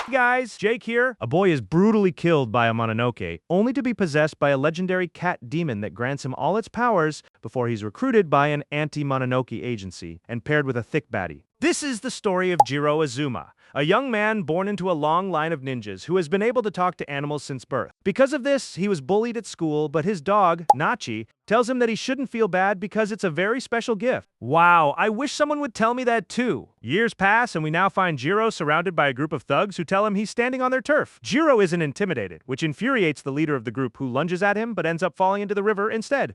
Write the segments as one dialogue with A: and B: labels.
A: Hey guys, Jake here. A boy is brutally killed by a Mononoke, only to be possessed by a legendary cat demon that grants him all its powers before he's recruited by an anti-Mononoke agency and paired with a thick baddie. This is the story of Jiro Azuma, a young man born into a long line of ninjas who has been able to talk to animals since birth. Because of this, he was bullied at school, but his dog, Nachi, tells him that he shouldn't feel bad because it's a very special gift. Wow, I wish someone would tell me that too. Years pass and we now find Jiro surrounded by a group of thugs who tell him he's standing on their turf. Jiro isn't intimidated, which infuriates the leader of the group who lunges at him but ends up falling into the river instead.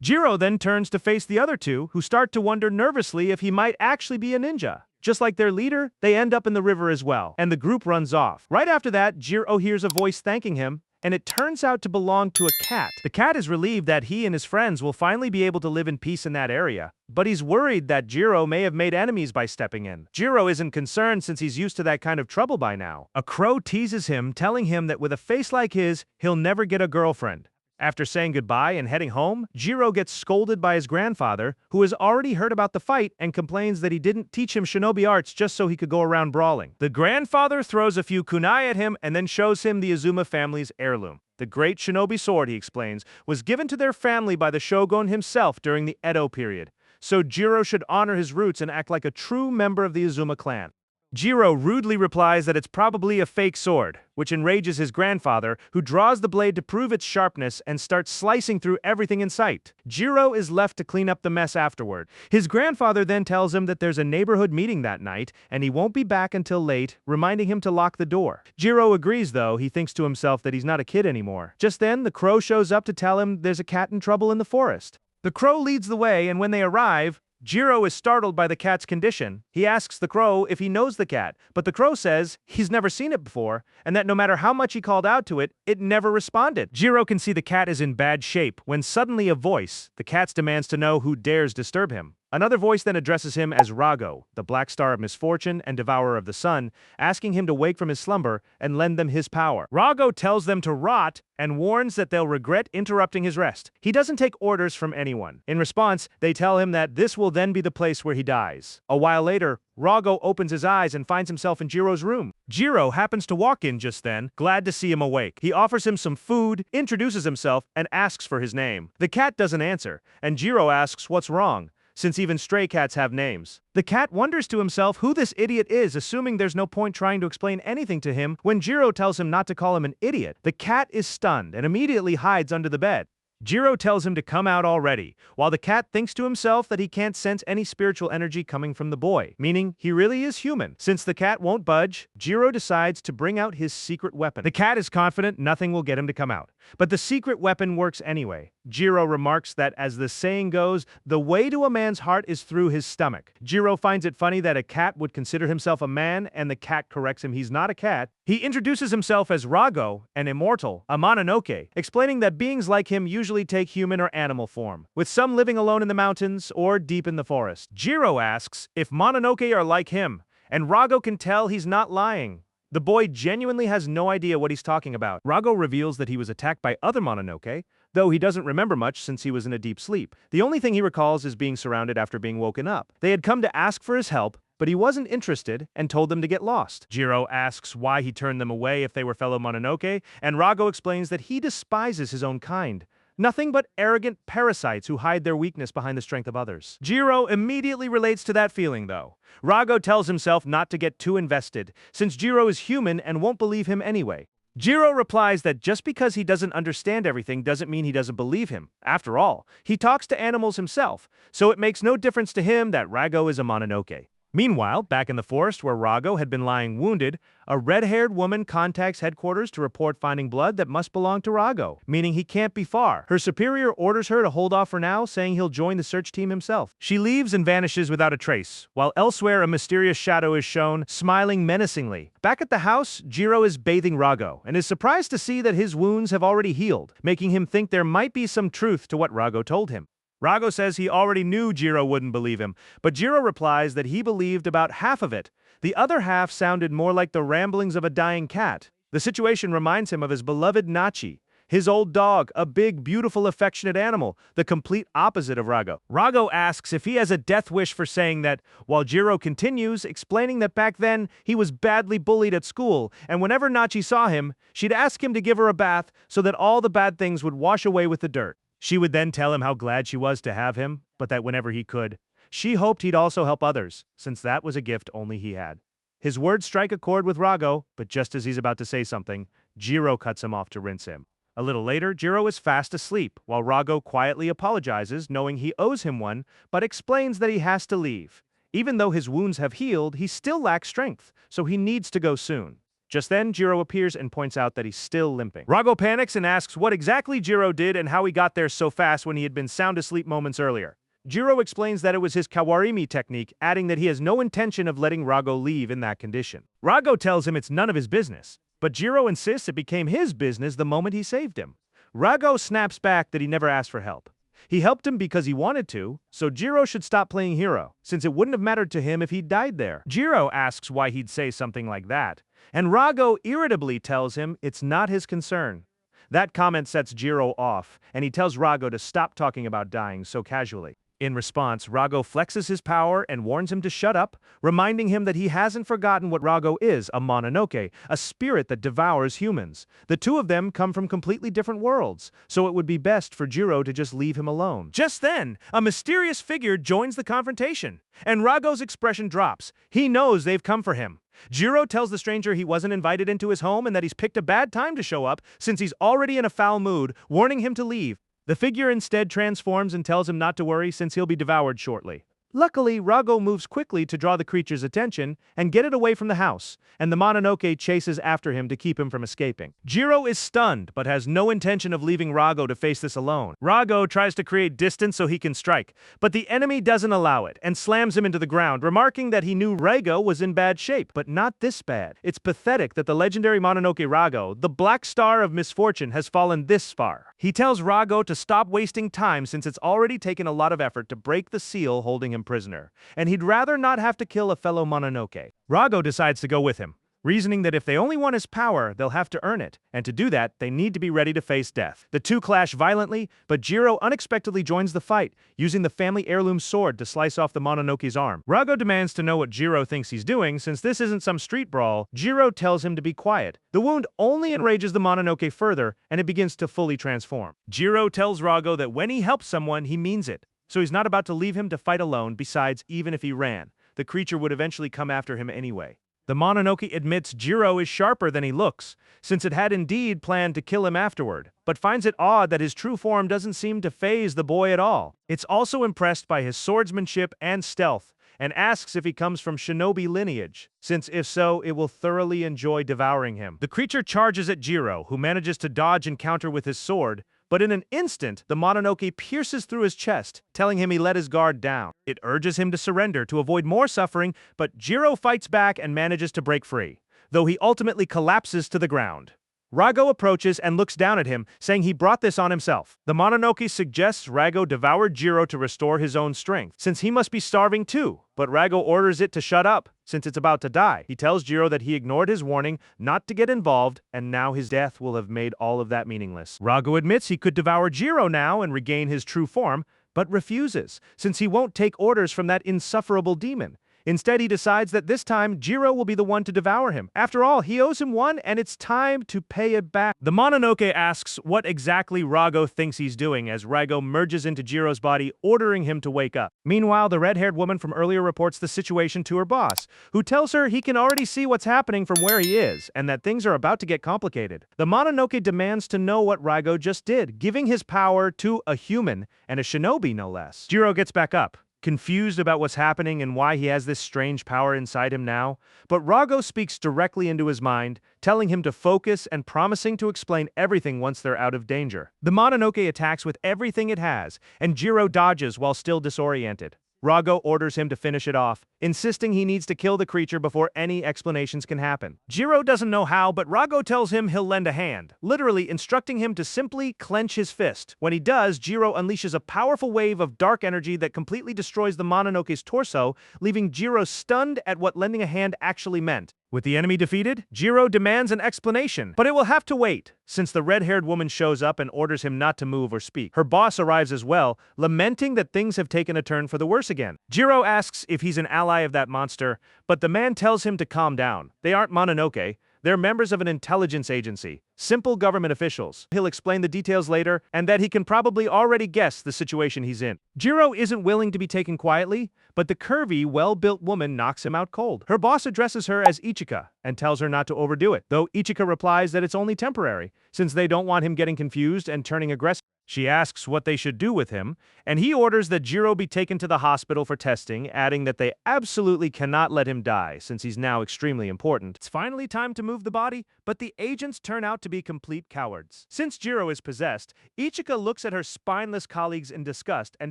A: Jiro then turns to face the other two, who start to wonder nervously if he might actually be a ninja. Just like their leader, they end up in the river as well, and the group runs off. Right after that, Jiro hears a voice thanking him, and it turns out to belong to a cat. The cat is relieved that he and his friends will finally be able to live in peace in that area, but he's worried that Jiro may have made enemies by stepping in. Jiro isn't concerned since he's used to that kind of trouble by now. A crow teases him, telling him that with a face like his, he'll never get a girlfriend. After saying goodbye and heading home, Jiro gets scolded by his grandfather, who has already heard about the fight and complains that he didn't teach him shinobi arts just so he could go around brawling. The grandfather throws a few kunai at him and then shows him the Azuma family's heirloom. The great shinobi sword, he explains, was given to their family by the shogun himself during the Edo period, so Jiro should honor his roots and act like a true member of the Azuma clan. Jiro rudely replies that it's probably a fake sword, which enrages his grandfather, who draws the blade to prove its sharpness and starts slicing through everything in sight. Jiro is left to clean up the mess afterward. His grandfather then tells him that there's a neighborhood meeting that night, and he won't be back until late, reminding him to lock the door. Jiro agrees, though. He thinks to himself that he's not a kid anymore. Just then, the crow shows up to tell him there's a cat in trouble in the forest. The crow leads the way, and when they arrive, Jiro is startled by the cat's condition. He asks the crow if he knows the cat, but the crow says he's never seen it before, and that no matter how much he called out to it, it never responded. Jiro can see the cat is in bad shape when suddenly a voice, the cat's, demands to know who dares disturb him. Another voice then addresses him as Rago, the black star of misfortune and devourer of the sun, asking him to wake from his slumber and lend them his power. Rago tells them to rot and warns that they'll regret interrupting his rest. He doesn't take orders from anyone. In response, they tell him that this will then be the place where he dies. A while later, Rago opens his eyes and finds himself in Jiro's room. Jiro happens to walk in just then, glad to see him awake. He offers him some food, introduces himself, and asks for his name. The cat doesn't answer, and Jiro asks what's wrong, since even stray cats have names. The cat wonders to himself who this idiot is, assuming there's no point trying to explain anything to him when Jiro tells him not to call him an idiot. The cat is stunned and immediately hides under the bed. Jiro tells him to come out already, while the cat thinks to himself that he can't sense any spiritual energy coming from the boy, meaning he really is human. Since the cat won't budge, Jiro decides to bring out his secret weapon. The cat is confident nothing will get him to come out, but the secret weapon works anyway. Jiro remarks that, as the saying goes, the way to a man's heart is through his stomach. Jiro finds it funny that a cat would consider himself a man, and the cat corrects him he's not a cat. He introduces himself as Rago, an immortal, a Mononoke, explaining that beings like him usually take human or animal form, with some living alone in the mountains or deep in the forest. Jiro asks if Mononoke are like him, and Rago can tell he's not lying. The boy genuinely has no idea what he's talking about. Rago reveals that he was attacked by other Mononoke, though he doesn't remember much since he was in a deep sleep. The only thing he recalls is being surrounded after being woken up. They had come to ask for his help, but he wasn't interested and told them to get lost. Jiro asks why he turned them away if they were fellow Mononoke, and Rago explains that he despises his own kind. Nothing but arrogant parasites who hide their weakness behind the strength of others. Jiro immediately relates to that feeling, though. Rago tells himself not to get too invested, since Jiro is human and won't believe him anyway. Jiro replies that just because he doesn't understand everything doesn't mean he doesn't believe him. After all, he talks to animals himself, so it makes no difference to him that Rago is a Mononoke. Meanwhile, back in the forest where Rago had been lying wounded, a red-haired woman contacts headquarters to report finding blood that must belong to Rago, meaning he can't be far. Her superior orders her to hold off for now, saying he'll join the search team himself. She leaves and vanishes without a trace, while elsewhere a mysterious shadow is shown, smiling menacingly. Back at the house, Jiro is bathing Rago, and is surprised to see that his wounds have already healed, making him think there might be some truth to what Rago told him. Rago says he already knew Jiro wouldn't believe him, but Jiro replies that he believed about half of it. The other half sounded more like the ramblings of a dying cat. The situation reminds him of his beloved Nachi. his old dog, a big, beautiful, affectionate animal, the complete opposite of Rago. Rago asks if he has a death wish for saying that, while Jiro continues, explaining that back then he was badly bullied at school, and whenever Nachi saw him, she'd ask him to give her a bath so that all the bad things would wash away with the dirt. She would then tell him how glad she was to have him, but that whenever he could, she hoped he'd also help others, since that was a gift only he had. His words strike a chord with Rago, but just as he's about to say something, Jiro cuts him off to rinse him. A little later, Jiro is fast asleep, while Rago quietly apologizes, knowing he owes him one, but explains that he has to leave. Even though his wounds have healed, he still lacks strength, so he needs to go soon. Just then, Jiro appears and points out that he's still limping. Rago panics and asks what exactly Jiro did and how he got there so fast when he had been sound asleep moments earlier. Jiro explains that it was his kawarimi technique, adding that he has no intention of letting Rago leave in that condition. Rago tells him it's none of his business, but Jiro insists it became his business the moment he saved him. Rago snaps back that he never asked for help. He helped him because he wanted to, so Jiro should stop playing hero, since it wouldn't have mattered to him if he'd died there. Jiro asks why he'd say something like that, and Rago irritably tells him it's not his concern. That comment sets Jiro off, and he tells Rago to stop talking about dying so casually. In response, Rago flexes his power and warns him to shut up, reminding him that he hasn't forgotten what Rago is, a Mononoke, a spirit that devours humans. The two of them come from completely different worlds, so it would be best for Jiro to just leave him alone. Just then, a mysterious figure joins the confrontation, and Rago's expression drops. He knows they've come for him. Jiro tells the stranger he wasn't invited into his home and that he's picked a bad time to show up since he's already in a foul mood, warning him to leave. The figure instead transforms and tells him not to worry since he'll be devoured shortly. Luckily, Rago moves quickly to draw the creature's attention and get it away from the house, and the Mononoke chases after him to keep him from escaping. Jiro is stunned, but has no intention of leaving Rago to face this alone. Rago tries to create distance so he can strike, but the enemy doesn't allow it and slams him into the ground, remarking that he knew Rago was in bad shape, but not this bad. It's pathetic that the legendary Mononoke Rago, the black star of misfortune, has fallen this far. He tells Rago to stop wasting time since it's already taken a lot of effort to break the seal holding him prisoner, and he'd rather not have to kill a fellow Mononoke. Rago decides to go with him, reasoning that if they only want his power, they'll have to earn it, and to do that, they need to be ready to face death. The two clash violently, but Jiro unexpectedly joins the fight, using the family heirloom sword to slice off the Mononoke's arm. Rago demands to know what Jiro thinks he's doing, since this isn't some street brawl. Jiro tells him to be quiet. The wound only enrages the Mononoke further, and it begins to fully transform. Jiro tells Rago that when he helps someone, he means it, so he's not about to leave him to fight alone. Besides, even if he ran, the creature would eventually come after him anyway. The Mononoke admits Jiro is sharper than he looks, since it had indeed planned to kill him afterward, but finds it odd that his true form doesn't seem to faze the boy at all. It's also impressed by his swordsmanship and stealth, and asks if he comes from shinobi lineage, since if so, it will thoroughly enjoy devouring him. The creature charges at Jiro, who manages to dodge and counter with his sword, but in an instant, the Mononoke pierces through his chest, telling him he let his guard down. It urges him to surrender to avoid more suffering, but Jiro fights back and manages to break free, though he ultimately collapses to the ground. Rago approaches and looks down at him, saying he brought this on himself. The Mononoke suggests Rago devour Jiro to restore his own strength, since he must be starving too, but Rago orders it to shut up, since it's about to die. He tells Jiro that he ignored his warning not to get involved, and now his death will have made all of that meaningless. Rago admits he could devour Jiro now and regain his true form, but refuses, since he won't take orders from that insufferable demon. Instead, he decides that this time, Jiro will be the one to devour him. After all, he owes him one, and it's time to pay it back. The Mononoke asks what exactly Rago thinks he's doing as Rago merges into Jiro's body, ordering him to wake up. Meanwhile, the red-haired woman from earlier reports the situation to her boss, who tells her he can already see what's happening from where he is, and that things are about to get complicated. The Mononoke demands to know what Rago just did, giving his power to a human, and a shinobi no less. Jiro gets back up, confused about what's happening and why he has this strange power inside him now, but Rago speaks directly into his mind, telling him to focus and promising to explain everything once they're out of danger. The Mononoke attacks with everything it has, and Jiro dodges while still disoriented. Rago orders him to finish it off, insisting he needs to kill the creature before any explanations can happen. Jiro doesn't know how, but Rago tells him he'll lend a hand, literally instructing him to simply clench his fist. When he does, Jiro unleashes a powerful wave of dark energy that completely destroys the Mononoke's torso, leaving Jiro stunned at what lending a hand actually meant. With the enemy defeated, Jiro demands an explanation, but it will have to wait, since the red-haired woman shows up and orders him not to move or speak. Her boss arrives as well, lamenting that things have taken a turn for the worse again. Jiro asks if he's an ally of that monster, but the man tells him to calm down. They aren't Mononoke. They're members of an intelligence agency, simple government officials. He'll explain the details later, and that he can probably already guess the situation he's in. Jiro isn't willing to be taken quietly, but the curvy, well-built woman knocks him out cold. Her boss addresses her as Ichika and tells her not to overdo it, though Ichika replies that it's only temporary, since they don't want him getting confused and turning aggressive. She asks what they should do with him, and he orders that Jiro be taken to the hospital for testing, adding that they absolutely cannot let him die, since he's now extremely important. It's finally time to move the body, but the agents turn out to be complete cowards. Since Jiro is possessed, Ichika looks at her spineless colleagues in disgust and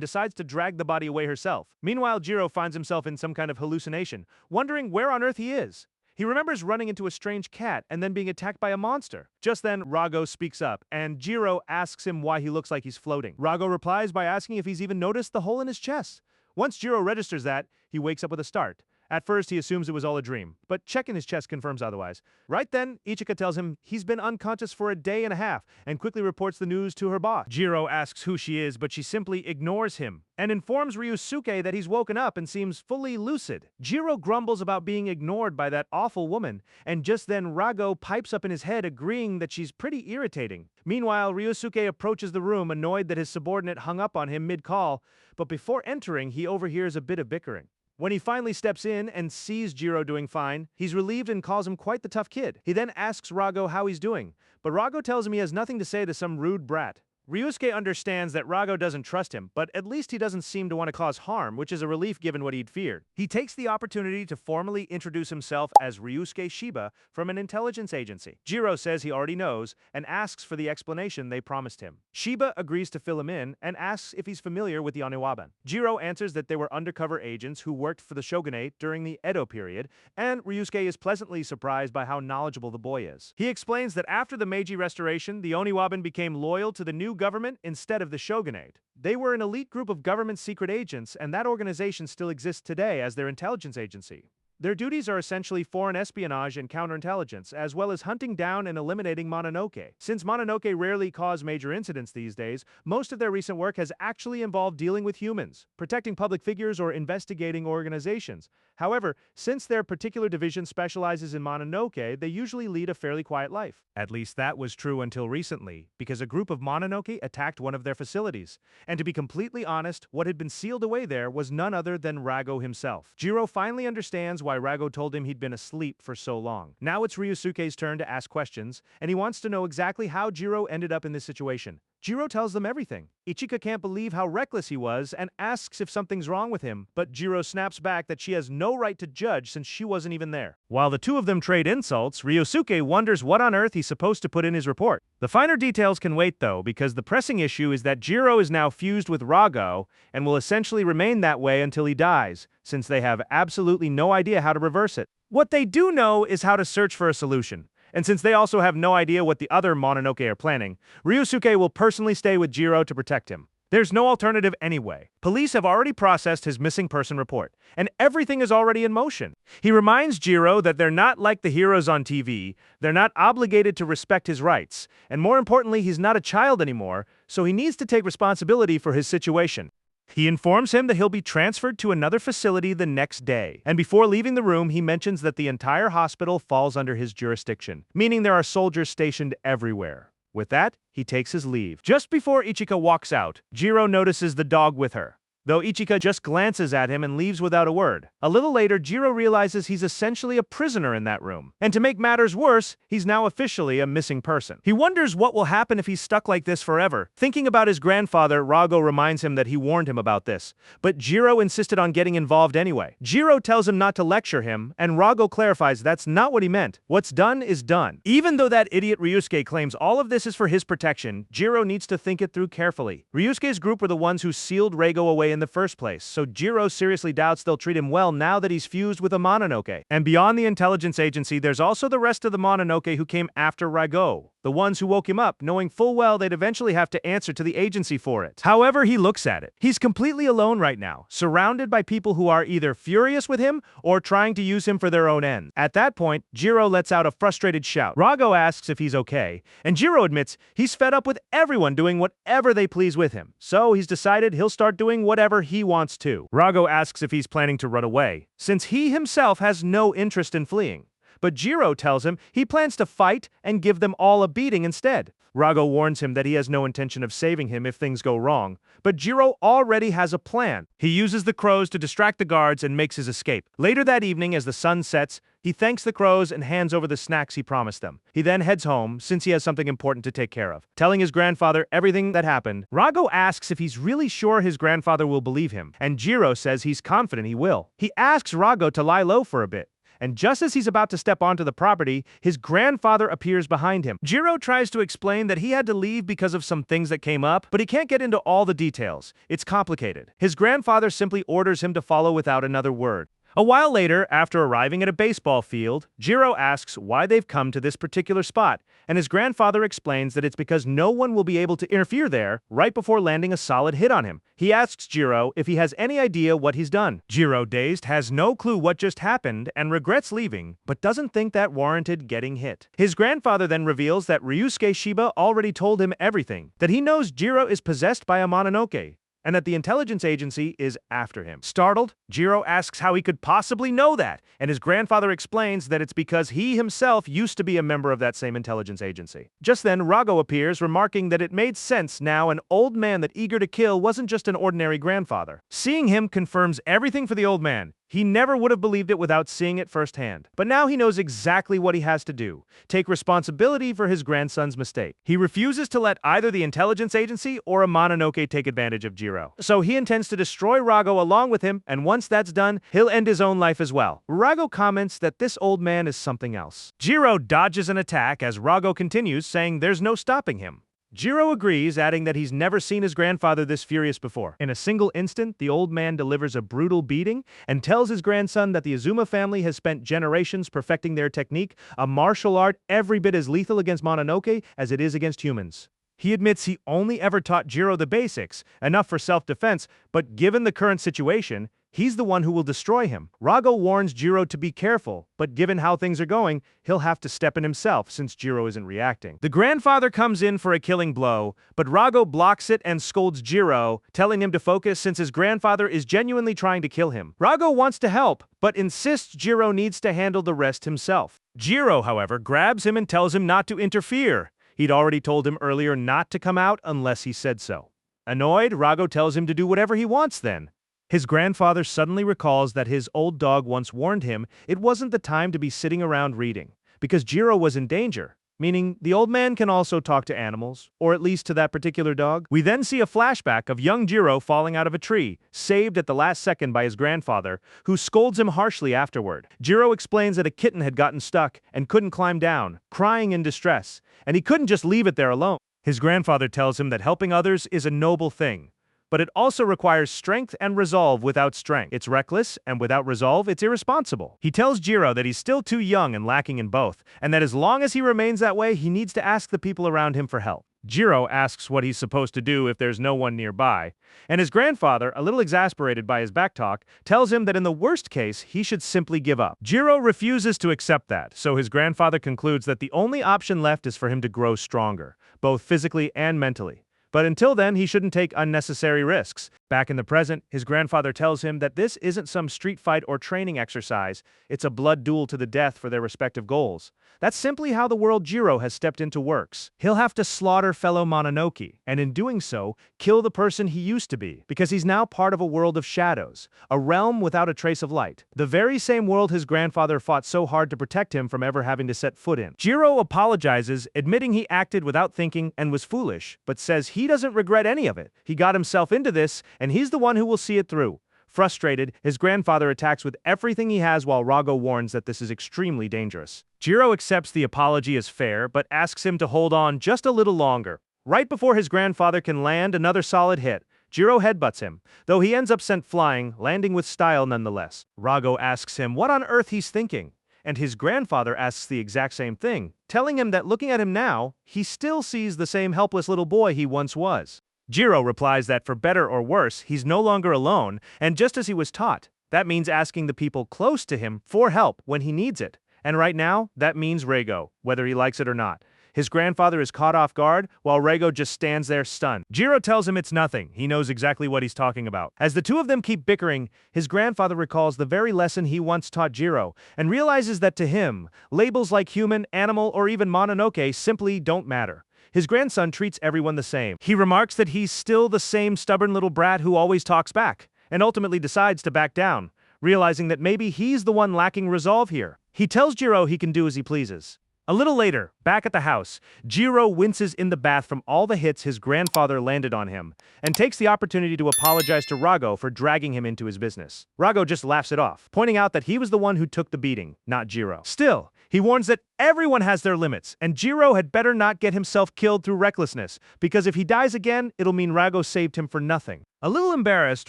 A: decides to drag the body away herself. Meanwhile, Jiro finds himself in some kind of hallucination, wondering where on earth he is. He remembers running into a strange cat and then being attacked by a monster. Just then, Rago speaks up, and Jiro asks him why he looks like he's floating. Rago replies by asking if he's even noticed the hole in his chest. Once Jiro registers that, he wakes up with a start. At first, he assumes it was all a dream, but checking his chest confirms otherwise. Right then, Ichika tells him he's been unconscious for a day and a half and quickly reports the news to her boss. Jiro asks who she is, but she simply ignores him and informs Ryusuke that he's woken up and seems fully lucid. Jiro grumbles about being ignored by that awful woman, and just then Rago pipes up in his head agreeing that she's pretty irritating. Meanwhile, Ryusuke approaches the room annoyed that his subordinate hung up on him mid-call, but before entering, he overhears a bit of bickering. When he finally steps in and sees Jiro doing fine, he's relieved and calls him quite the tough kid. He then asks Rago how he's doing, but Rago tells him he has nothing to say to some rude brat. Ryusuke understands that Rago doesn't trust him, but at least he doesn't seem to want to cause harm, which is a relief given what he'd feared. He takes the opportunity to formally introduce himself as Ryusuke Shiba from an intelligence agency. Jiro says he already knows and asks for the explanation they promised him. Shiba agrees to fill him in and asks if he's familiar with the Oniwaban. Jiro answers that they were undercover agents who worked for the shogunate during the Edo period, and Ryusuke is pleasantly surprised by how knowledgeable the boy is. He explains that after the Meiji Restoration, the Oniwaban became loyal to the new government instead of the shogunate. They were an elite group of government secret agents, and that organization still exists today as their intelligence agency. Their duties are essentially foreign espionage and counterintelligence, as well as hunting down and eliminating Mononoke. Since Mononoke rarely cause major incidents these days, most of their recent work has actually involved dealing with humans, protecting public figures, or investigating organizations. However, since their particular division specializes in Mononoke, they usually lead a fairly quiet life. At least that was true until recently, because a group of Mononoke attacked one of their facilities. And to be completely honest, what had been sealed away there was none other than Rago himself. Jiro finally understands why Rago told him he'd been asleep for so long. Now it's Ryusuke's turn to ask questions, and he wants to know exactly how Jiro ended up in this situation. Jiro tells them everything. Ichika can't believe how reckless he was and asks if something's wrong with him, but Jiro snaps back that she has no right to judge since she wasn't even there. While the two of them trade insults, Ryusuke wonders what on earth he's supposed to put in his report. The finer details can wait though, because the pressing issue is that Jiro is now fused with Rago and will essentially remain that way until he dies, since they have absolutely no idea how to reverse it. What they do know is how to search for a solution. And since they also have no idea what the other Mononoke are planning, Ryusuke will personally stay with Jiro to protect him. There's no alternative anyway. Police have already processed his missing person report, and everything is already in motion. He reminds Jiro that they're not like the heroes on TV, they're not obligated to respect his rights, and more importantly, he's not a child anymore, so he needs to take responsibility for his situation. He informs him that he'll be transferred to another facility the next day, and before leaving the room, he mentions that the entire hospital falls under his jurisdiction, meaning there are soldiers stationed everywhere. With that, he takes his leave. Just before Ichika walks out, Jiro notices the dog with her, though Ichika just glances at him and leaves without a word. A little later, Jiro realizes he's essentially a prisoner in that room. And to make matters worse, he's now officially a missing person. He wonders what will happen if he's stuck like this forever. Thinking about his grandfather, Rago reminds him that he warned him about this. But Jiro insisted on getting involved anyway. Jiro tells him not to lecture him, and Rago clarifies that's not what he meant. What's done is done. Even though that idiot Ryusuke claims all of this is for his protection, Jiro needs to think it through carefully. Ryusuke's group were the ones who sealed Rago away in the first place, so Jiro seriously doubts they'll treat him well now that he's fused with a Mononoke. And beyond the intelligence agency, there's also the rest of the Mononoke who came after Raigo, the ones who woke him up, knowing full well they'd eventually have to answer to the agency for it. However he looks at it, he's completely alone right now, surrounded by people who are either furious with him or trying to use him for their own ends. At that point, Jiro lets out a frustrated shout. Raigo asks if he's okay, and Jiro admits he's fed up with everyone doing whatever they please with him, so he's decided he'll start doing whatever he wants to. Raigo asks if he's planning to run away, since he himself has no interest in fleeing. But Jiro tells him he plans to fight and give them all a beating instead. Raigo warns him that he has no intention of saving him if things go wrong, but Jiro already has a plan. He uses the crows to distract the guards and makes his escape. Later that evening, as the sun sets, he thanks the crows and hands over the snacks he promised them. He then heads home, since he has something important to take care of. Telling his grandfather everything that happened, Raigo asks if he's really sure his grandfather will believe him, and Jiro says he's confident he will. He asks Raigo to lie low for a bit, and just as he's about to step onto the property, his grandfather appears behind him. Jiro tries to explain that he had to leave because of some things that came up, but he can't get into all the details. It's complicated. His grandfather simply orders him to follow without another word. A while later, after arriving at a baseball field, Jiro asks why they've come to this particular spot, and his grandfather explains that it's because no one will be able to interfere there right before landing a solid hit on him. He asks Jiro if he has any idea what he's done. Jiro, dazed, has no clue what just happened and regrets leaving, but doesn't think that warranted getting hit. His grandfather then reveals that Ryusuke Shiba already told him everything, that he knows Jiro is possessed by a Mononoke, and that the intelligence agency is after him. Startled, Jiro asks how he could possibly know that, and his grandfather explains that it's because he himself used to be a member of that same intelligence agency. Just then, Raigo appears, remarking that it made sense now an old man that eager to kill wasn't just an ordinary grandfather. Seeing him confirms everything for the old man. He never would have believed it without seeing it firsthand. But now he knows exactly what he has to do: take responsibility for his grandson's mistake. He refuses to let either the intelligence agency or a Mononoke take advantage of Jiro. So he intends to destroy Raigo along with him, and once that's done, he'll end his own life as well. Raigo comments that this old man is something else. Jiro dodges an attack as Raigo continues, saying there's no stopping him. Jiro agrees, adding that he's never seen his grandfather this furious before. In a single instant, the old man delivers a brutal beating and tells his grandson that the Azuma family has spent generations perfecting their technique, a martial art every bit as lethal against Mononoke as it is against humans. He admits he only ever taught Jiro the basics, enough for self-defense, but given the current situation, he's the one who will destroy him. Raigo warns Jiro to be careful, but given how things are going, he'll have to step in himself since Jiro isn't reacting. The grandfather comes in for a killing blow, but Raigo blocks it and scolds Jiro, telling him to focus since his grandfather is genuinely trying to kill him. Raigo wants to help, but insists Jiro needs to handle the rest himself. Jiro, however, grabs him and tells him not to interfere. He'd already told him earlier not to come out unless he said so. Annoyed, Raigo tells him to do whatever he wants then. His grandfather suddenly recalls that his old dog once warned him it wasn't the time to be sitting around reading, because Jiro was in danger, meaning the old man can also talk to animals, or at least to that particular dog. We then see a flashback of young Jiro falling out of a tree, saved at the last second by his grandfather, who scolds him harshly afterward. Jiro explains that a kitten had gotten stuck and couldn't climb down, crying in distress, and he couldn't just leave it there alone. His grandfather tells him that helping others is a noble thing, but it also requires strength and resolve without strength. It's reckless, and without resolve, it's irresponsible. He tells Jiro that he's still too young and lacking in both, and that as long as he remains that way, he needs to ask the people around him for help. Jiro asks what he's supposed to do if there's no one nearby, and his grandfather, a little exasperated by his backtalk, tells him that in the worst case, he should simply give up. Jiro refuses to accept that, so his grandfather concludes that the only option left is for him to grow stronger, both physically and mentally. But until then, he shouldn't take unnecessary risks. Back in the present, his grandfather tells him that this isn't some street fight or training exercise, it's a blood duel to the death for their respective goals. That's simply how the world Jiro has stepped into works. He'll have to slaughter fellow Mononoke, and in doing so, kill the person he used to be, because he's now part of a world of shadows, a realm without a trace of light. The very same world his grandfather fought so hard to protect him from ever having to set foot in. Jiro apologizes, admitting he acted without thinking and was foolish, but says he doesn't regret any of it. He got himself into this, and he's the one who will see it through. Frustrated, his grandfather attacks with everything he has while Raigo warns that this is extremely dangerous. Jiro accepts the apology as fair, but asks him to hold on just a little longer. Right before his grandfather can land another solid hit, Jiro headbutts him, though he ends up sent flying, landing with style nonetheless. Rago asks him what on earth he's thinking, and his grandfather asks the exact same thing, telling him that looking at him now, he still sees the same helpless little boy he once was. Jiro replies that for better or worse, he's no longer alone, and just as he was taught, that means asking the people close to him for help when he needs it. And right now, that means Reigo, whether he likes it or not. His grandfather is caught off guard, while Reigo just stands there stunned. Jiro tells him it's nothing. He knows exactly what he's talking about. As the two of them keep bickering, his grandfather recalls the very lesson he once taught Jiro, and realizes that to him, labels like human, animal, or even Mononoke simply don't matter. His grandson treats everyone the same. He remarks that he's still the same stubborn little brat who always talks back, and ultimately decides to back down, realizing that maybe he's the one lacking resolve here. He tells Jiro he can do as he pleases. A little later, back at the house, Jiro winces in the bath from all the hits his grandfather landed on him, and takes the opportunity to apologize to Rago for dragging him into his business. Rago just laughs it off, pointing out that he was the one who took the beating, not Jiro. Still, he warns that everyone has their limits, and Jiro had better not get himself killed through recklessness, because if he dies again, it'll mean Rago saved him for nothing. A little embarrassed,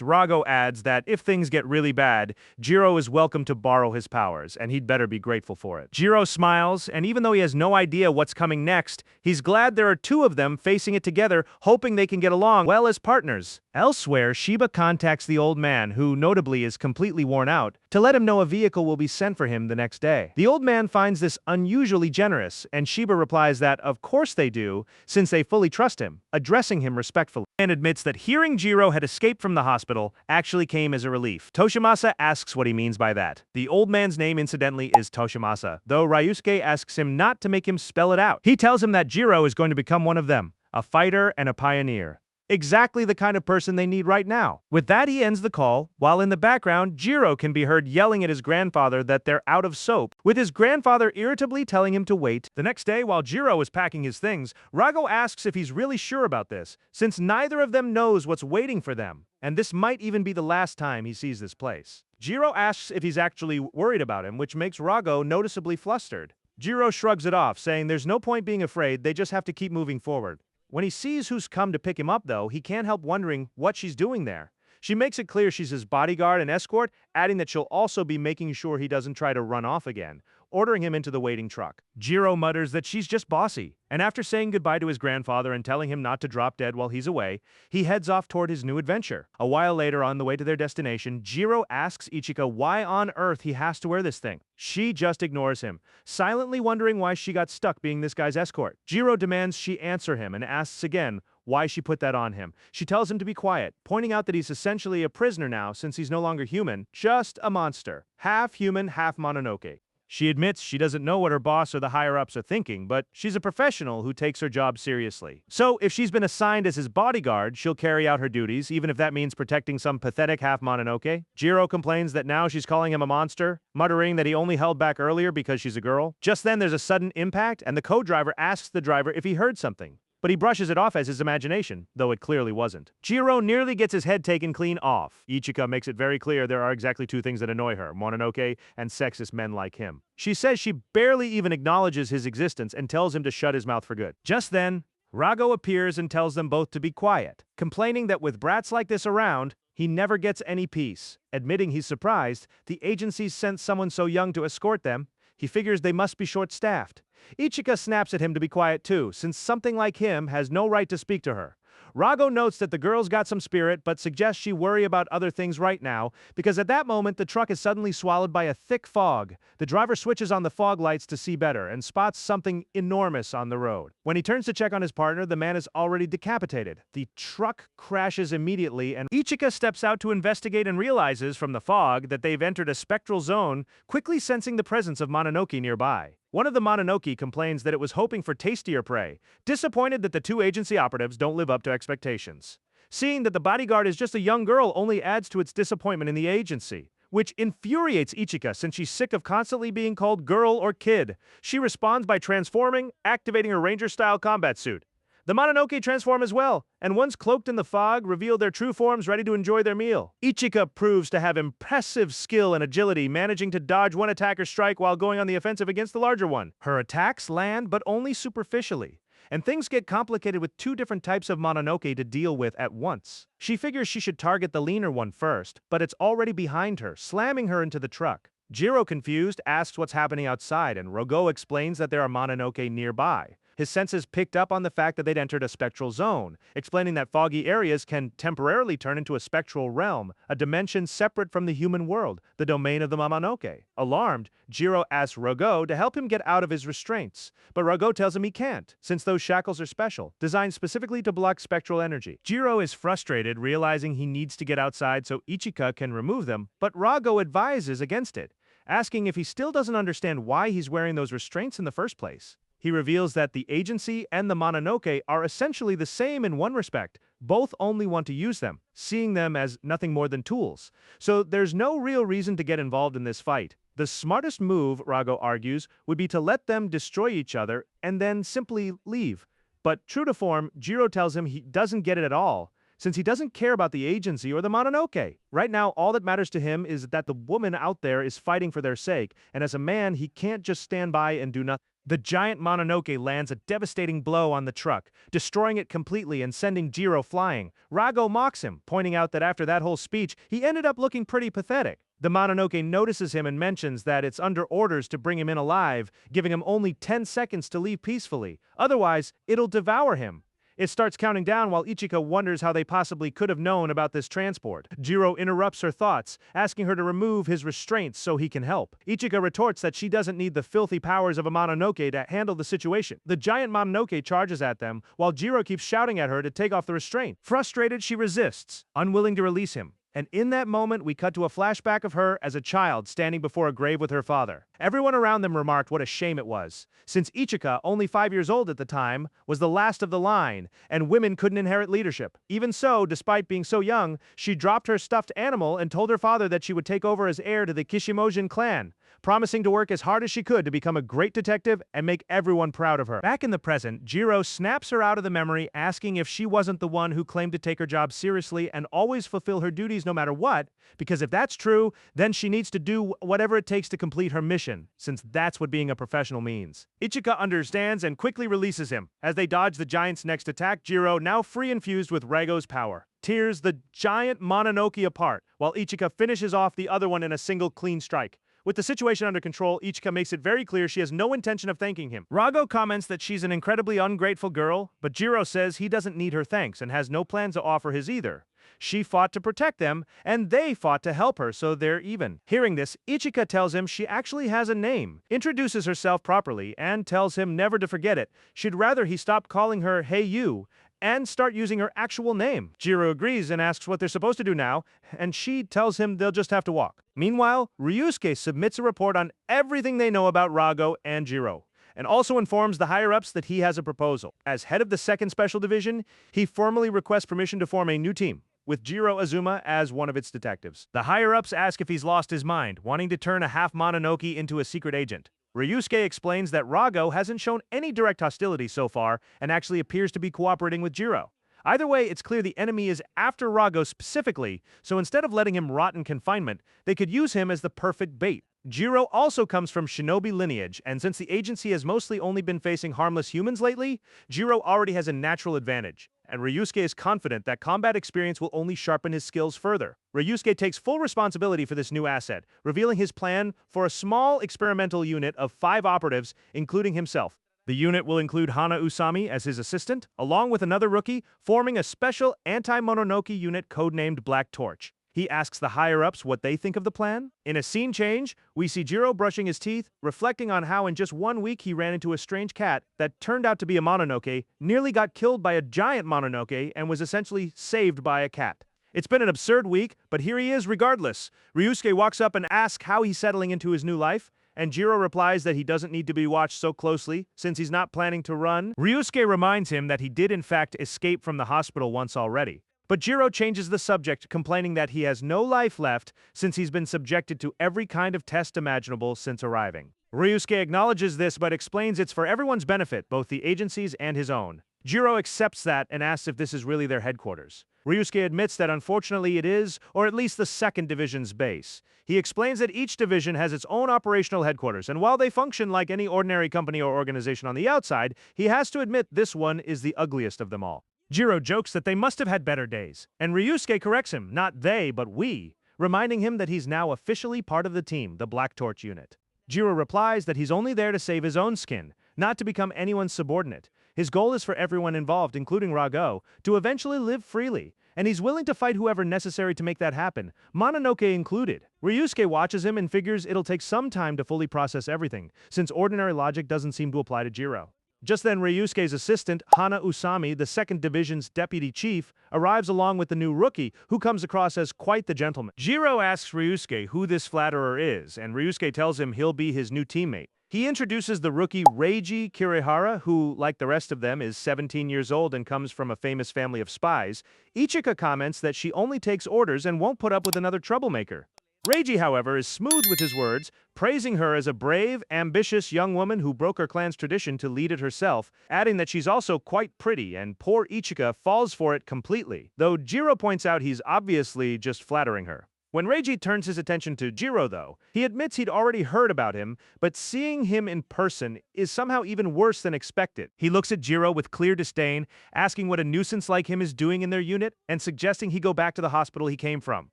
A: Rago adds that if things get really bad, Jiro is welcome to borrow his powers, and he'd better be grateful for it. Jiro smiles, and even though he has no idea what's coming next, he's glad there are two of them facing it together, hoping they can get along well as partners. Elsewhere, Shiba contacts the old man, who notably is completely worn out, to let him know a vehicle will be sent for him the next day. The old man finds this unusually generous, and Shiba replies that of course they do, since they fully trust him, addressing him respectfully, and admits that hearing Jiro had escaped from the hospital actually came as a relief. Toshimasa asks what he means by that. The old man's name, incidentally, is Toshimasa, though Ryusuke asks him not to make him spell it out. He tells him that Jiro is going to become one of them, a fighter and a pioneer. Exactly the kind of person they need right now. With that, he ends the call, while in the background, Jiro can be heard yelling at his grandfather that they're out of soap, with his grandfather irritably telling him to wait. The next day, while Jiro is packing his things, Rago asks if he's really sure about this, since neither of them knows what's waiting for them, and this might even be the last time he sees this place. Jiro asks if he's actually worried about him, which makes Rago noticeably flustered. Jiro shrugs it off, saying there's no point being afraid, they just have to keep moving forward. When he sees who's come to pick him up, though, he can't help wondering what she's doing there. She makes it clear she's his bodyguard and escort, adding that she'll also be making sure he doesn't try to run off again, ordering him into the waiting truck. Jiro mutters that she's just bossy, and after saying goodbye to his grandfather and telling him not to drop dead while he's away, he heads off toward his new adventure. A while later, on the way to their destination, Jiro asks Ichika why on earth he has to wear this thing. She just ignores him, silently wondering why she got stuck being this guy's escort. Jiro demands she answer him and asks again why she put that on him. She tells him to be quiet, pointing out that he's essentially a prisoner now since he's no longer human, just a monster. Half human, half Mononoke. She admits she doesn't know what her boss or the higher-ups are thinking, but she's a professional who takes her job seriously. So, if she's been assigned as his bodyguard, she'll carry out her duties, even if that means protecting some pathetic half-Mononoke. Jiro complains that now she's calling him a monster, muttering that he only held back earlier because she's a girl. Just then, there's a sudden impact, and the co-driver asks the driver if he heard something. But he brushes it off as his imagination, though it clearly wasn't. Jiro nearly gets his head taken clean off. Ichika makes it very clear there are exactly two things that annoy her, Mononoke and sexist men like him. She says she barely even acknowledges his existence and tells him to shut his mouth for good. Just then, Rago appears and tells them both to be quiet, complaining that with brats like this around, he never gets any peace. Admitting he's surprised, the agency sent someone so young to escort them, he figures they must be short-staffed. Ichika snaps at him to be quiet too, since something like him has no right to speak to her. Rago notes that the girl's got some spirit, but suggests she worry about other things right now, because at that moment the truck is suddenly swallowed by a thick fog. The driver switches on the fog lights to see better, and spots something enormous on the road. When he turns to check on his partner, the man is already decapitated. The truck crashes immediately, and Ichika steps out to investigate and realizes from the fog that they've entered a spectral zone, quickly sensing the presence of Mononoke nearby. One of the Mononoke complains that it was hoping for tastier prey, disappointed that the two agency operatives don't live up to expectations. Seeing that the bodyguard is just a young girl only adds to its disappointment in the agency, which infuriates Ichika since she's sick of constantly being called girl or kid. She responds by transforming, activating her ranger-style combat suit. The Mononoke transform as well, and once cloaked in the fog, reveal their true forms ready to enjoy their meal. Ichika proves to have impressive skill and agility, managing to dodge one attacker's strike while going on the offensive against the larger one. Her attacks land, but only superficially. and things get complicated with two different types of Mononoke to deal with at once. She figures she should target the leaner one first, but it's already behind her, slamming her into the truck. Jiro, confused, asks what's happening outside, and Rogo explains that there are Mononoke nearby. His senses picked up on the fact that they'd entered a spectral zone, explaining that foggy areas can temporarily turn into a spectral realm, a dimension separate from the human world, the domain of the Mononoke. Alarmed, Jiro asks Rogo to help him get out of his restraints, but Rogo tells him he can't, since those shackles are special, designed specifically to block spectral energy. Jiro is frustrated, realizing he needs to get outside so Ichika can remove them, but Rogo advises against it, asking if he still doesn't understand why he's wearing those restraints in the first place. He reveals that the agency and the Mononoke are essentially the same in one respect. Both only want to use them, seeing them as nothing more than tools. So there's no real reason to get involved in this fight. The smartest move, Rago argues, would be to let them destroy each other and then simply leave. But true to form, Jiro tells him he doesn't get it at all, since he doesn't care about the agency or the Mononoke. Right now, all that matters to him is that the woman out there is fighting for their sake, and as a man, he can't just stand by and do nothing. The giant Mononoke lands a devastating blow on the truck, destroying it completely and sending Jiro flying. Rago mocks him, pointing out that after that whole speech, he ended up looking pretty pathetic. The Mononoke notices him and mentions that it's under orders to bring him in alive, giving him only 10 seconds to leave peacefully. Otherwise, it'll devour him. It starts counting down while Ichika wonders how they possibly could have known about this transport. Jiro interrupts her thoughts, asking her to remove his restraints so he can help. Ichika retorts that she doesn't need the filthy powers of a Mononoke to handle the situation. The giant Mononoke charges at them, while Jiro keeps shouting at her to take off the restraint. Frustrated, she resists, unwilling to release him. And in that moment, we cut to a flashback of her as a child standing before a grave with her father. Everyone around them remarked what a shame it was, since Ichika, only 5 years old at the time, was the last of the line, and women couldn't inherit leadership. Even so, despite being so young, she dropped her stuffed animal and told her father that she would take over as heir to the Kishimojin clan, promising to work as hard as she could to become a great detective and make everyone proud of her. Back in the present, Jiro snaps her out of the memory, asking if she wasn't the one who claimed to take her job seriously and always fulfill her duties no matter what, because if that's true, then she needs to do whatever it takes to complete her mission, since that's what being a professional means. Ichika understands and quickly releases him. As they dodge the giant's next attack, Jiro, now free and fused with Rago's power, tears the giant Mononoke apart, while Ichika finishes off the other one in a single clean strike. With the situation under control, Ichika makes it very clear she has no intention of thanking him. Rago comments that she's an incredibly ungrateful girl, but Jiro says he doesn't need her thanks and has no plans to offer his either. She fought to protect them, and they fought to help her, so they're even. Hearing this, Ichika tells him she actually has a name, introduces herself properly, and tells him never to forget it. She'd rather he stop calling her "Hey You" and start using her actual name. Jiro agrees and asks what they're supposed to do now, and she tells him they'll just have to walk. Meanwhile, Ryusuke submits a report on everything they know about Rago and Jiro, and also informs the higher-ups that he has a proposal. As head of the 2nd Special Division, he formally requests permission to form a new team, with Jiro Azuma as one of its detectives. The higher-ups ask if he's lost his mind, wanting to turn a half-Mononoke into a secret agent. Ryusuke explains that Rago hasn't shown any direct hostility so far and actually appears to be cooperating with Jiro. Either way, it's clear the enemy is after Rago specifically, so instead of letting him rot in confinement, they could use him as the perfect bait. Jiro also comes from shinobi lineage, and since the agency has mostly only been facing harmless humans lately, Jiro already has a natural advantage, and Ryusuke is confident that combat experience will only sharpen his skills further. Ryusuke takes full responsibility for this new asset, revealing his plan for a small experimental unit of 5 operatives, including himself. The unit will include Hana Usami as his assistant, along with another rookie, forming a special anti-Mononoke unit codenamed Black Torch. He asks the higher-ups what they think of the plan. In a scene change, we see Jiro brushing his teeth, reflecting on how in just 1 week he ran into a strange cat that turned out to be a Mononoke, nearly got killed by a giant Mononoke, and was essentially saved by a cat. It's been an absurd week, but here he is regardless. Ryusuke walks up and asks how he's settling into his new life, and Jiro replies that he doesn't need to be watched so closely since he's not planning to run. Ryusuke reminds him that he did in fact escape from the hospital once already. But Jiro changes the subject, complaining that he has no life left since he's been subjected to every kind of test imaginable since arriving. Ryusuke acknowledges this but explains it's for everyone's benefit, both the agency's and his own. Jiro accepts that and asks if this is really their headquarters. Ryusuke admits that unfortunately it is, or at least the 2nd Division's base. He explains that each division has its own operational headquarters, and while they function like any ordinary company or organization on the outside, he has to admit this one is the ugliest of them all. Jiro jokes that they must have had better days, and Ryusuke corrects him, not they, but we, reminding him that he's now officially part of the team, the Black Torch unit. Jiro replies that he's only there to save his own skin, not to become anyone's subordinate. His goal is for everyone involved, including Rago, to eventually live freely, and he's willing to fight whoever necessary to make that happen, Mononoke included. Ryusuke watches him and figures it'll take some time to fully process everything, since ordinary logic doesn't seem to apply to Jiro. Just then, Ryusuke's assistant, Hana Usami, the 2nd Division's deputy chief, arrives along with the new rookie, who comes across as quite the gentleman. Jiro asks Ryusuke who this flatterer is, and Ryusuke tells him he'll be his new teammate. He introduces the rookie Reiji Kirihara, who, like the rest of them, is 17 years old and comes from a famous family of spies. Ichika comments that she only takes orders and won't put up with another troublemaker. Reiji, however, is smooth with his words, praising her as a brave, ambitious young woman who broke her clan's tradition to lead it herself, adding that she's also quite pretty, and poor Ichika falls for it completely, though Jiro points out he's obviously just flattering her. When Reiji turns his attention to Jiro, though, he admits he'd already heard about him, but seeing him in person is somehow even worse than expected. He looks at Jiro with clear disdain, asking what a nuisance like him is doing in their unit, and suggesting he go back to the hospital he came from.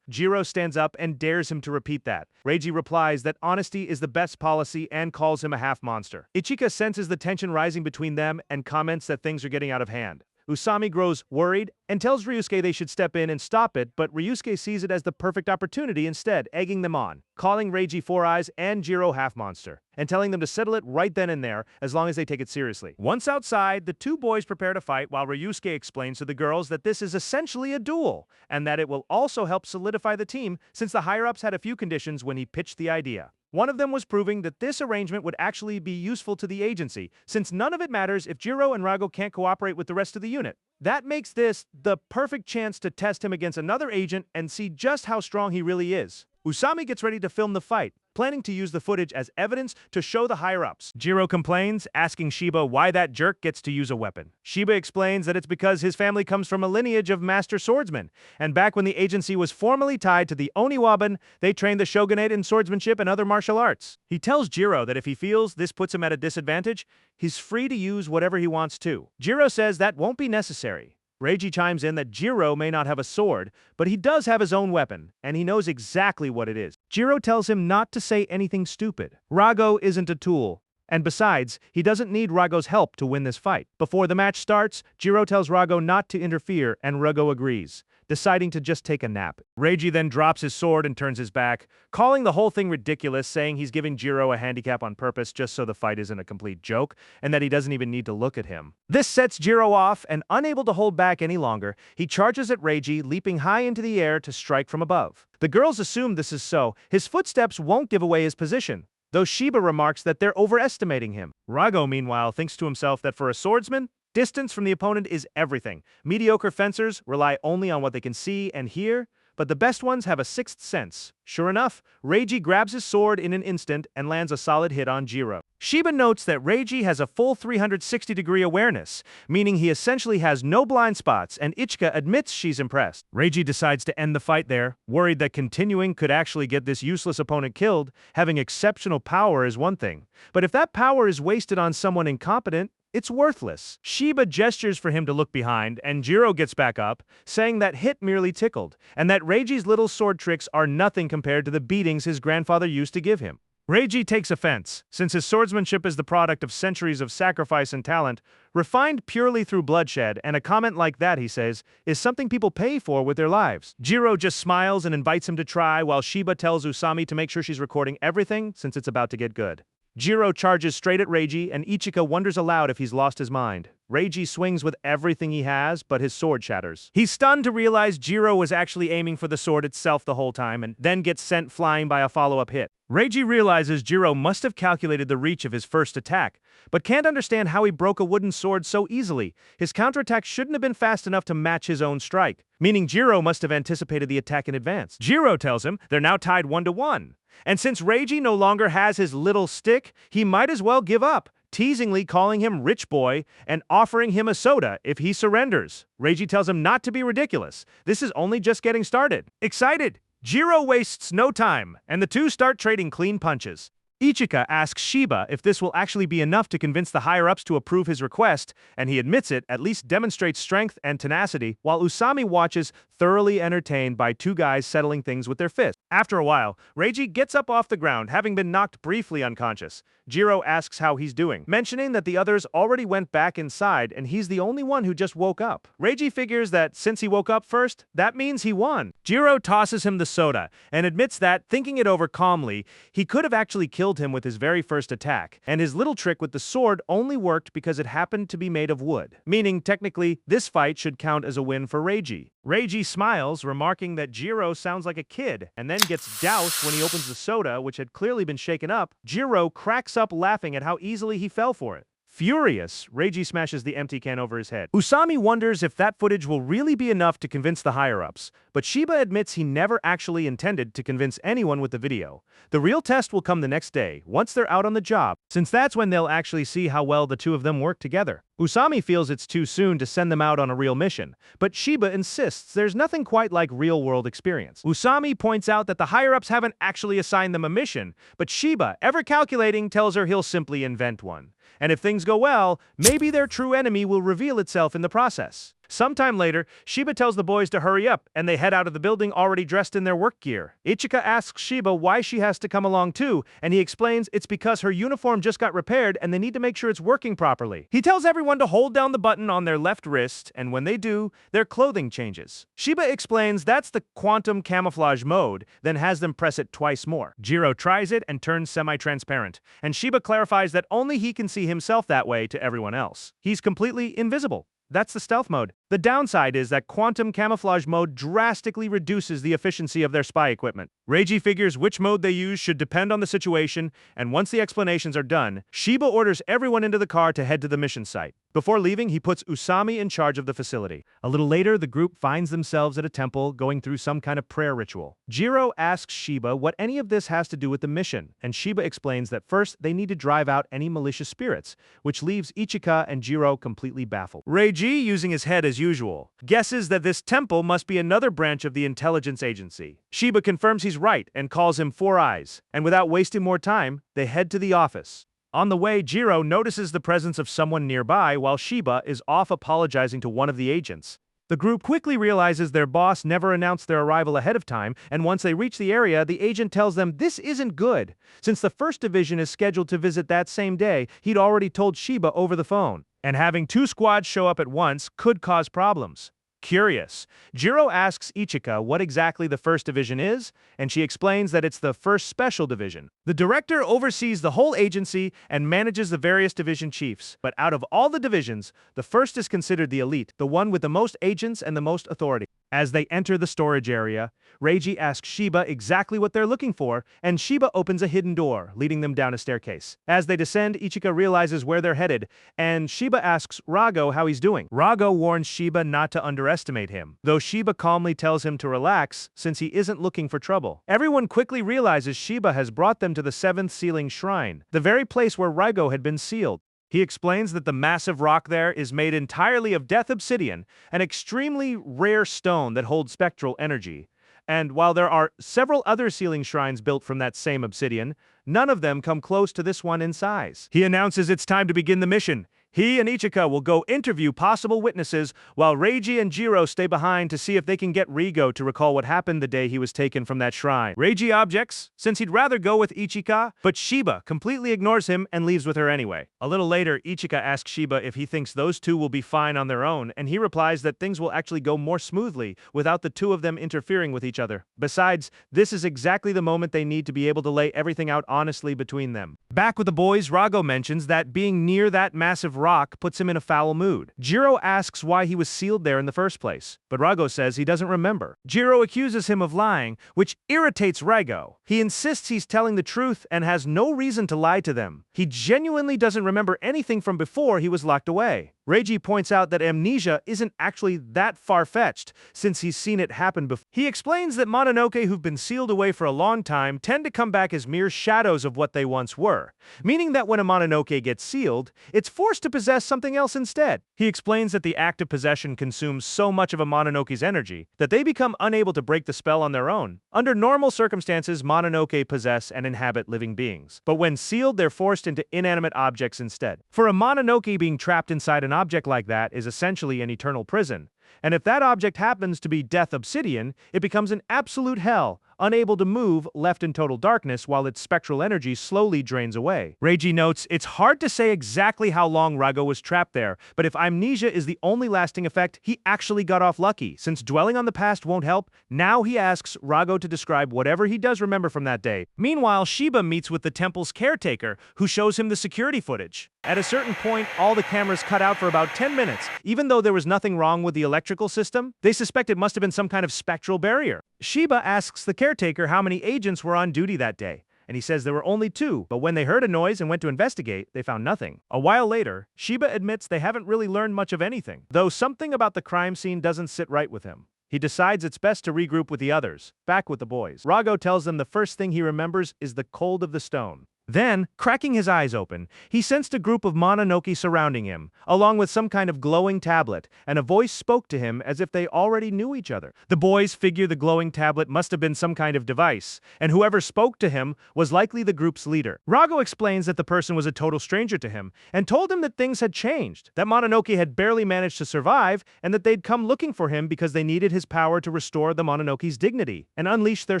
A: Jiro stands up and dares him to repeat that. Reiji replies that honesty is the best policy and calls him a half-monster. Ichika senses the tension rising between them and comments that things are getting out of hand. Usami grows worried and tells Ryusuke they should step in and stop it, but Ryusuke sees it as the perfect opportunity instead, egging them on, calling Reiji Four Eyes and Jiro Half Monster, and telling them to settle it right then and there as long as they take it seriously. Once outside, the two boys prepare to fight while Ryusuke explains to the girls that this is essentially a duel, and that it will also help solidify the team since the higher-ups had a few conditions when he pitched the idea. One of them was proving that this arrangement would actually be useful to the agency, since none of it matters if Jiro and Rago can't cooperate with the rest of the unit. That makes this the perfect chance to test him against another agent and see just how strong he really is. Usami gets ready to film the fight, planning to use the footage as evidence to show the higher-ups. Jiro complains, asking Shiba why that jerk gets to use a weapon. Shiba explains that it's because his family comes from a lineage of master swordsmen, and back when the agency was formally tied to the Oniwaban, they trained the shogunate in swordsmanship and other martial arts. He tells Jiro that if he feels this puts him at a disadvantage, he's free to use whatever he wants to. Jiro says that won't be necessary. Reiji chimes in that Jiro may not have a sword, but he does have his own weapon, and he knows exactly what it is. Jiro tells him not to say anything stupid. Rago isn't a tool, and besides, he doesn't need Rago's help to win this fight. Before the match starts, Jiro tells Rago not to interfere, and Rago agrees, deciding to just take a nap. Reiji then drops his sword and turns his back, calling the whole thing ridiculous, saying he's giving Jiro a handicap on purpose just so the fight isn't a complete joke, and that he doesn't even need to look at him. This sets Jiro off, and unable to hold back any longer, he charges at Reiji, leaping high into the air to strike from above. The girls assume this is so. His footsteps won't give away his position, though Shiba remarks that they're overestimating him. Rago, meanwhile, thinks to himself that for a swordsman, distance from the opponent is everything. Mediocre fencers rely only on what they can see and hear, but the best ones have a sixth sense. Sure enough, Reiji grabs his sword in an instant and lands a solid hit on Jiro. Shiba notes that Reiji has a full 360-degree awareness, meaning he essentially has no blind spots, and Ichika admits she's impressed. Reiji decides to end the fight there, worried that continuing could actually get this useless opponent killed. Having exceptional power is one thing, but if that power is wasted on someone incompetent, it's worthless. Shiba gestures for him to look behind, and Jiro gets back up, saying that hit merely tickled, and that Reiji's little sword tricks are nothing compared to the beatings his grandfather used to give him. Reiji takes offense, since his swordsmanship is the product of centuries of sacrifice and talent, refined purely through bloodshed, and a comment like that, he says, is something people pay for with their lives. Jiro just smiles and invites him to try, while Shiba tells Usami to make sure she's recording everything, since it's about to get good. Jiro charges straight at Reiji, and Ichika wonders aloud if he's lost his mind. Reiji swings with everything he has, but his sword shatters. He's stunned to realize Jiro was actually aiming for the sword itself the whole time, and then gets sent flying by a follow-up hit. Reiji realizes Jiro must have calculated the reach of his first attack, but can't understand how he broke a wooden sword so easily. His counterattack shouldn't have been fast enough to match his own strike, meaning Jiro must have anticipated the attack in advance. Jiro tells him they're now tied 1-1. And since Reiji no longer has his little stick, he might as well give up, teasingly calling him Rich Boy and offering him a soda if he surrenders. Reiji tells him not to be ridiculous. This is only just getting started. Excited, Jiro wastes no time, and the two start trading clean punches. Ichika asks Shiba if this will actually be enough to convince the higher-ups to approve his request, and he admits it at least demonstrates strength and tenacity, while Usami watches, thoroughly entertained by two guys settling things with their fists. After a while, Reiji gets up off the ground, having been knocked briefly unconscious. Jiro asks how he's doing, mentioning that the others already went back inside and he's the only one who just woke up. Reiji figures that since he woke up first, that means he won. Jiro tosses him the soda and admits that, thinking it over calmly, he could have actually killed him with his very first attack, and his little trick with the sword only worked because it happened to be made of wood. Meaning, technically, this fight should count as a win for Reiji. Reiji smiles, remarking that Jiro sounds like a kid, and then gets doused when he opens the soda, which had clearly been shaken up. Jiro cracks up laughing at how easily he fell for it. Furious, Reiji smashes the empty can over his head. Usami wonders if that footage will really be enough to convince the higher-ups, but Shiba admits he never actually intended to convince anyone with the video. The real test will come the next day, once they're out on the job, since that's when they'll actually see how well the two of them work together. Usami feels it's too soon to send them out on a real mission, but Shiba insists there's nothing quite like real-world experience. Usami points out that the higher-ups haven't actually assigned them a mission, but Shiba, ever calculating, tells her he'll simply invent one. And if things go well, maybe their true enemy will reveal itself in the process. Sometime later, Shiba tells the boys to hurry up, and they head out of the building already dressed in their work gear. Ichika asks Shiba why she has to come along too, and he explains it's because her uniform just got repaired and they need to make sure it's working properly. He tells everyone to hold down the button on their left wrist, and when they do, their clothing changes. Shiba explains that's the quantum camouflage mode, then has them press it twice more. Jiro tries it and turns semi-transparent, and Shiba clarifies that only he can see himself that way to everyone else. He's completely invisible. That's the stealth mode. The downside is that quantum camouflage mode drastically reduces the efficiency of their spy equipment. Reiji figures which mode they use should depend on the situation, and once the explanations are done, Shiba orders everyone into the car to head to the mission site. Before leaving, he puts Usami in charge of the facility. A little later, the group finds themselves at a temple going through some kind of prayer ritual. Jiro asks Shiba what any of this has to do with the mission, and Shiba explains that first they need to drive out any malicious spirits, which leaves Ichika and Jiro completely baffled. Reiji, using his head as usual, guesses that this temple must be another branch of the intelligence agency. Shiba confirms he's right and calls him Four Eyes, and without wasting more time, they head to the office. On the way, Jiro notices the presence of someone nearby while Shiba is off apologizing to one of the agents. The group quickly realizes their boss never announced their arrival ahead of time, and once they reach the area, the agent tells them this isn't good. Since the 1st Division is scheduled to visit that same day, he'd already told Shiba over the phone, and having two squads show up at once could cause problems. Curious, Jiro asks Ichika what exactly the 1st Division is, and she explains that it's the 1st Special Division. The director oversees the whole agency and manages the various division chiefs, but out of all the divisions, the 1st is considered the elite, the one with the most agents and the most authority. As they enter the storage area, Reiji asks Shiba exactly what they're looking for, and Shiba opens a hidden door, leading them down a staircase. As they descend, Ichika realizes where they're headed, and Shiba asks Rago how he's doing. Rago warns Shiba not to underestimate him, though Shiba calmly tells him to relax since he isn't looking for trouble. Everyone quickly realizes Shiba has brought them to the 7th Sealing Shrine, the very place where Rago had been sealed. He explains that the massive rock there is made entirely of death obsidian, an extremely rare stone that holds spectral energy. And while there are several other sealing shrines built from that same obsidian, none of them come close to this one in size. He announces it's time to begin the mission. He and Ichika will go interview possible witnesses, while Reiji and Jiro stay behind to see if they can get Rigo to recall what happened the day he was taken from that shrine. Reiji objects, since he'd rather go with Ichika, but Shiba completely ignores him and leaves with her anyway. A little later, Ichika asks Shiba if he thinks those two will be fine on their own, and he replies that things will actually go more smoothly without the two of them interfering with each other. Besides, this is exactly the moment they need to be able to lay everything out honestly between them. Back with the boys, Rago mentions that being near that massive rock puts him in a foul mood. Jiro asks why he was sealed there in the first place, but Rago says he doesn't remember. Jiro accuses him of lying, which irritates Rago. He insists he's telling the truth and has no reason to lie to them. He genuinely doesn't remember anything from before he was locked away. Reiji points out that amnesia isn't actually that far-fetched, since he's seen it happen before. He explains that Mononoke who've been sealed away for a long time tend to come back as mere shadows of what they once were, meaning that when a Mononoke gets sealed, it's forced to possess something else instead. He explains that the act of possession consumes so much of a Mononoke's energy that they become unable to break the spell on their own. Under normal circumstances, Mononoke possess and inhabit living beings, but when sealed, they're forced into inanimate objects instead. For a Mononoke, being trapped inside an object like that is essentially an eternal prison, and if that object happens to be Death Obsidian, it becomes an absolute hell, unable to move, left in total darkness while its spectral energy slowly drains away. Reiji notes, it's hard to say exactly how long Rago was trapped there, but if amnesia is the only lasting effect, he actually got off lucky. Since dwelling on the past won't help, now he asks Rago to describe whatever he does remember from that day. Meanwhile, Shiba meets with the temple's caretaker, who shows him the security footage. At a certain point, all the cameras cut out for about 10 minutes. Even though there was nothing wrong with the electrical system, they suspect it must have been some kind of spectral barrier. Shiba asks the caretaker how many agents were on duty that day, and he says there were only 2, but when they heard a noise and went to investigate, they found nothing. A while later, Shiba admits they haven't really learned much of anything, though something about the crime scene doesn't sit right with him. He decides it's best to regroup with the others, back with the boys. Rago tells them the first thing he remembers is the cold of the stone. Then, cracking his eyes open, he sensed a group of Mononoke surrounding him, along with some kind of glowing tablet, and a voice spoke to him as if they already knew each other. The boys figure the glowing tablet must have been some kind of device, and whoever spoke to him was likely the group's leader. Rago explains that the person was a total stranger to him, and told him that things had changed, that Mononoke had barely managed to survive, and that they'd come looking for him because they needed his power to restore the Mononoke's dignity, and unleash their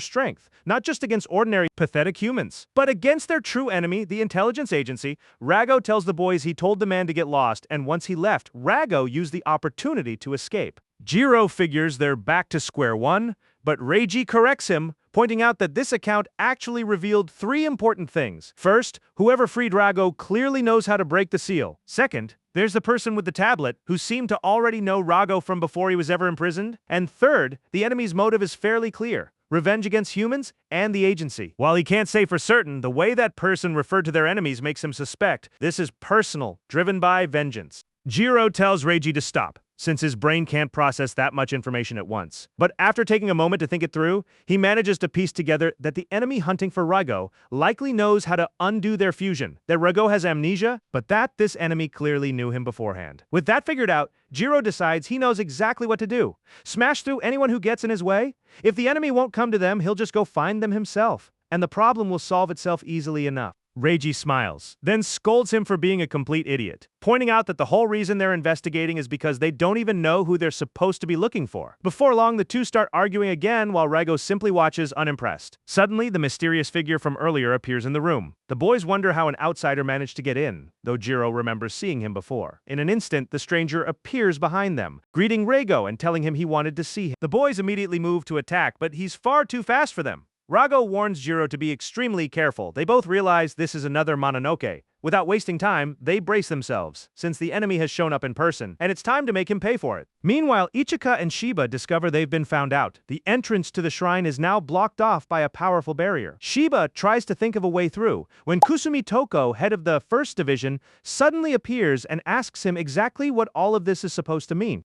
A: strength, not just against ordinary, pathetic humans, but against their true enemy, the intelligence agency. Rago tells the boys he told the man to get lost, and once he left, Rago used the opportunity to escape. Jiro figures they're back to square one, but Reiji corrects him, pointing out that this account actually revealed 3 important things. First, whoever freed Rago clearly knows how to break the seal. Second, there's the person with the tablet, who seemed to already know Rago from before he was ever imprisoned. And third, the enemy's motive is fairly clear: revenge against humans and the agency. While he can't say for certain, the way that person referred to their enemies makes him suspect this is personal, driven by vengeance. Jiro tells Reiji to stop, since his brain can't process that much information at once. But after taking a moment to think it through, he manages to piece together that the enemy hunting for Rago likely knows how to undo their fusion, that Rago has amnesia, but that this enemy clearly knew him beforehand. With that figured out, Jiro decides he knows exactly what to do: smash through anyone who gets in his way. If the enemy won't come to them, he'll just go find them himself, and the problem will solve itself easily enough. Reiji smiles, then scolds him for being a complete idiot, pointing out that the whole reason they're investigating is because they don't even know who they're supposed to be looking for. Before long, the two start arguing again while Rago simply watches unimpressed. Suddenly, the mysterious figure from earlier appears in the room. The boys wonder how an outsider managed to get in, though Jiro remembers seeing him before. In an instant, the stranger appears behind them, greeting Rago and telling him he wanted to see him. The boys immediately move to attack, but he's far too fast for them. Rago warns Jiro to be extremely careful. They both realize this is another Mononoke. Without wasting time, they brace themselves, since the enemy has shown up in person, and it's time to make him pay for it. Meanwhile, Ichika and Shiba discover they've been found out. The entrance to the shrine is now blocked off by a powerful barrier. Shiba tries to think of a way through, when Kusumi Toko, head of the 1st Division, suddenly appears and asks him exactly what all of this is supposed to mean.